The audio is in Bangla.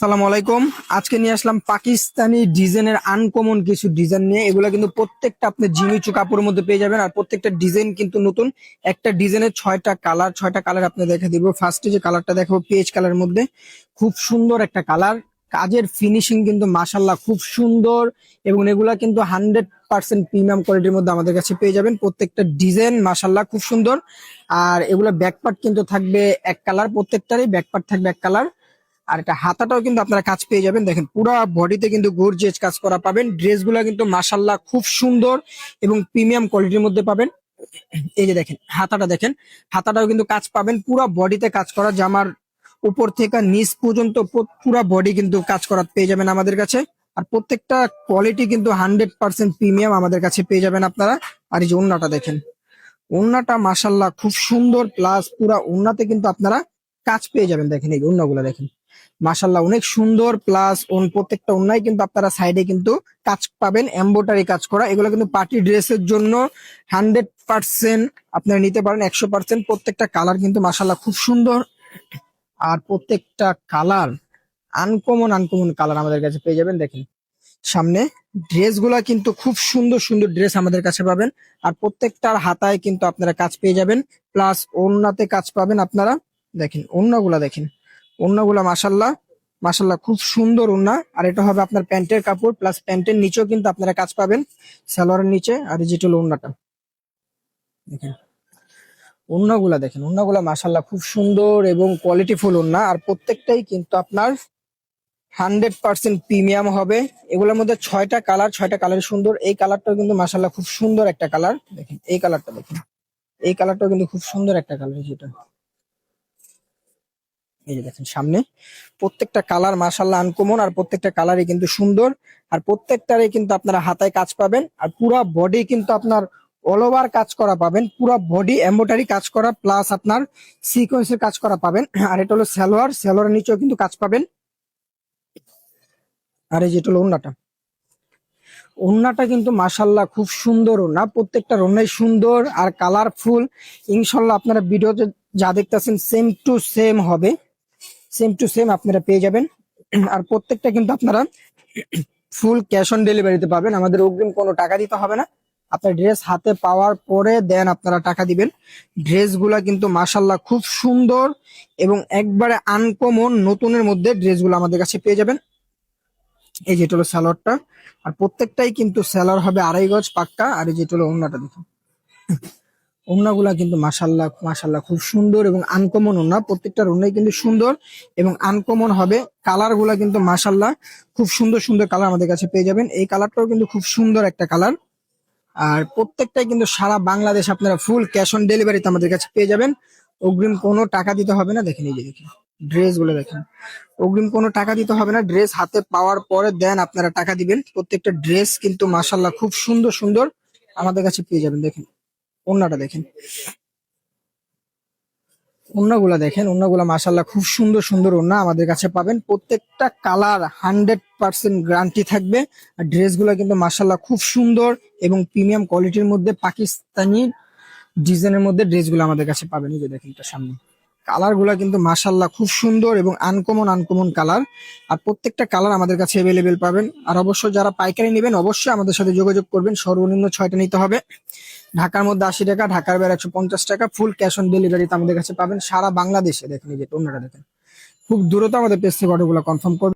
সালাম আলাইকুম। আজকে নিয়ে আসলাম পাকিস্তানি ডিজাইনের আনকমন কিছু ডিজাইন নিয়ে। এগুলা কিন্তু প্রত্যেকটা আপনি জিমিচু কাপড়ের মধ্যে পেয়ে যাবেন। আর প্রত্যেকটা ডিজাইন কিন্তু নতুন। একটা ডিজাইনের ছয়টা কালার আপনি দেখে দিব। ফার্স্টে যে কালারটা দেখাবো পেজ কালারের মধ্যে, খুব সুন্দর একটা কালার। কাজের ফিনিশিং কিন্তু মাশাল্লাহ খুব সুন্দর, এবং এগুলা কিন্তু 100% প্রিমিয়াম কোয়ালিটির মধ্যে আমাদের কাছে পেয়ে যাবেন। প্রত্যেকটা ডিজাইন মাশাল্লাহ খুব সুন্দর। আর এগুলা ব্যাকপার্ট কিন্তু থাকবে এক কালার, প্রত্যেকটারই ব্যাকপার্ট থাকবে এক কালার। আর এটা হাতাটাও কিন্তু আপনারা কাজ পেয়ে যাবেন। দেখেন পুরো বডিতে কিন্তু গর্জিয়াস কাজ করা পাবেন। ড্রেসগুলো কিন্তু মাশাল্লাহ খুব সুন্দর এবং প্রিমিয়াম কোয়ালিটির মধ্যে পাবেন। এই যে দেখেন হাতাটা দেখেন, হাতাটাও কিন্তু কাজ পাবেন। পুরো বডিতে কাজ করা, জামার উপর থেকে নিচ পর্যন্ত পুরো বডি কিন্তু কাজ করা পেয়ে যাবেন আমাদের কাছে। আর প্রত্যেকটা কোয়ালিটি কিন্তু 100% প্রিমিয়াম আমাদের কাছে পেয়ে যাবেন আপনারা। আর এই যে ওড়নাটা দেখেন, ওড়নাটা মাশাল্লাহ খুব সুন্দর, প্লাস পুরা ওড়নাতে কিন্তু আপনারা কাজ পেয়ে যাবেন। দেখেন এই ওড়নাগুলো দেখেন, মাশাল্লাহ অনেক সুন্দর। প্লাস প্রত্যেকটা ওড়নায় কিন্তু আপনারা সাইডে কিন্তু কাজ পাবেন, এমব্রয়ডারি কাজ করা। এগুলো কিন্তু পার্টি ড্রেসের জন্য 100% আপনারা নিতে পারেন, 100%। প্রত্যেকটা কালার কিন্তু মাশাল্লাহ খুব সুন্দর। আর প্রত্যেকটা কালার আনকমন আনকমন কালার আমাদের কাছে পেয়ে যাবেন। দেখেন সামনে ড্রেসগুলা কিন্তু খুব সুন্দর সুন্দর ড্রেস আমাদের কাছে পাবেন। আর প্রত্যেকটার হাতায় কিন্তু আপনারা কাজ পেয়ে যাবেন, প্লাস ওড়নাতে কাজ পাবেন আপনারা। দেখেন ওড়নাগুলা দেখেন, ওড়নাগুলা মাশাল্লাহ মাশাল্লাহ খুব সুন্দর ওড়না। আর এটা হবে আপনার প্যান্টের কাপড়, প্লাস প্যান্টের নিচেও কিন্তু আপনারা কাজ পাবেন, সালোয়ারের নিচে। আর এই যেটা হলো ওড়নাটা দেখেন, ওড়নাগুলা দেখেন, ওড়নাগুলা মাশাল্লাহ খুব সুন্দর এবং কোয়ালিটিফুল ওড়না। আর প্রত্যেকটাই কিন্তু আপনার 100% প্রিমিয়াম হবে। এগুলোর মধ্যে ছয়টা কালার সুন্দর। এই কালারটাও কিন্তু মাশাল্লাহ খুব সুন্দর একটা কালার। দেখেন এই কালারটা দেখেন, এই কালারটাও কিন্তু খুব সুন্দর একটা কালার। যেটা এই যে দেখেন সামনে, প্রত্যেকটা কালার মাশাল্লাহ আনকমন। আর প্রত্যেকটা কালারই কিন্তু সুন্দর। আর প্রত্যেকটারই কিন্তু আপনারা হাতায় কাজ পাবেন। আর পুরা বডি কিন্তু আপনার অল ওভার কাজ করা পাবেন, পুরা বডি এমব্রয়ডারি কাজ করা, প্লাস আপনার সিকোয়েন্সের কাজ করা পাবেন। আর এটা হলো সালোয়ার, সালোয়ারের নিচেও কিন্তু কাজ পাবেন। আর এই যেটা হলো ওড়নাটা, ওড়নাটা কিন্তু মাশাল্লাহ খুব সুন্দর ওড়না। প্রত্যেকটা ওড়নাই সুন্দর আর কালারফুল। ইনশাল্লাহ আপনারা ভিডিওতে যা দেখতেছেন সেম টু সেম হবে, সেম টু সেম আপনারা পেয়ে যাবেন। আর প্রত্যেকটা কিন্তু আপনারা ফুল ক্যাশ অন ডেলিভারিতে পাবেন। আমাদের অগ্রিম কোনো টাকা দিতে হবে না। আপনার ড্রেস হাতে পাওয়ার পরে দেন আপনারা টাকা দিবেন। ড্রেসগুলা কিন্তু মাশাল্লাহ খুব সুন্দর এবং একবারে আনকমন নতুনের মধ্যে ড্রেসগুলো আমাদের কাছে পেয়ে যাবেন। এই যেটা হলো সালোয়ারটা। আর প্রত্যেকটাই কিন্তু সেলার হবে 2.5 গজ পাক্কা। আর এই যেটা হলো ওড়নাটা দেখুন, ওড়নাগুলা কিন্তু মাশাল্লাহ মাশাল্লাহ খুব সুন্দর এবং আনকমন ওড়না। প্রত্যেকটার ওড়নাই কিন্তু সুন্দর এবং আনকমন হবে। কালার গুলা কিন্তু মাশাল্লাহ খুব সুন্দর সুন্দর কালার আমাদের কাছে পেয়ে যাবেন। এই কালারটাও কিন্তু খুব সুন্দর একটা কালার। আর প্রত্যেকটাই কিন্তু সারা বাংলাদেশ আপনারা ফুল ক্যাশ অন ডেলিভারিতে আমাদের কাছে পেয়ে যাবেন। অগ্রিম কোনো টাকা দিতে হবে না। দেখেন এই যে দেখেন ড্রেস গুলো দেখেন, অগ্রিম কোনো টাকা দিতে হবে না। ড্রেস হাতে পাওয়ার পরে দেন আপনারা টাকা দিবেন। প্রত্যেকটা ড্রেস কিন্তু মাশাল্লাহ খুব সুন্দর সুন্দর আমাদের কাছে পেয়ে যাবেন। দেখেন ওড়নাটা দেখেন, ওড়নাগুলা দেখেন, ওড়নাগুলা মাশাল্লাহ খুব সুন্দর সুন্দর ওড়না আমাদের কাছে পাবেন। প্রত্যেকটা কালার 100% গ্যারান্টি থাকবে। আর ড্রেসগুলো কিন্তু মাশাল্লাহ খুব সুন্দর এবং প্রিমিয়াম কোয়ালিটির মধ্যে পাকিস্তানি ডিজাইনের মধ্যে ড্রেসগুলো আমাদের কাছে পাবেন। এই যে দেখেন এটা সামনে, কালার গুলা কিন্তু মাশাল্লাহ খুব সুন্দর এবং আনকমন আনকমন কালার। আর প্রত্যেকটা কালার আমাদের কাছে অ্যাভেলেবেল পাবেন। আর অবশ্যই যারা পাইকারি নেবেন অবশ্যই আমাদের সাথে যোগাযোগ করবেন। সর্বনিম্ন 6টা নিতে হবে। ঢাকার মধ্যে 80 টাকা, ঢাকার বাইরে 150 টাকা। ফুল ক্যাশ অন ডেলিভারিতে আমাদের কাছে পাবেন সারা বাংলাদেশে। দেখেন এই যে ওড়নাটা দেখেন, খুব দ্রুত আমাদের পেজ থেকে অর্ডারগুলো কনফার্ম করবেন।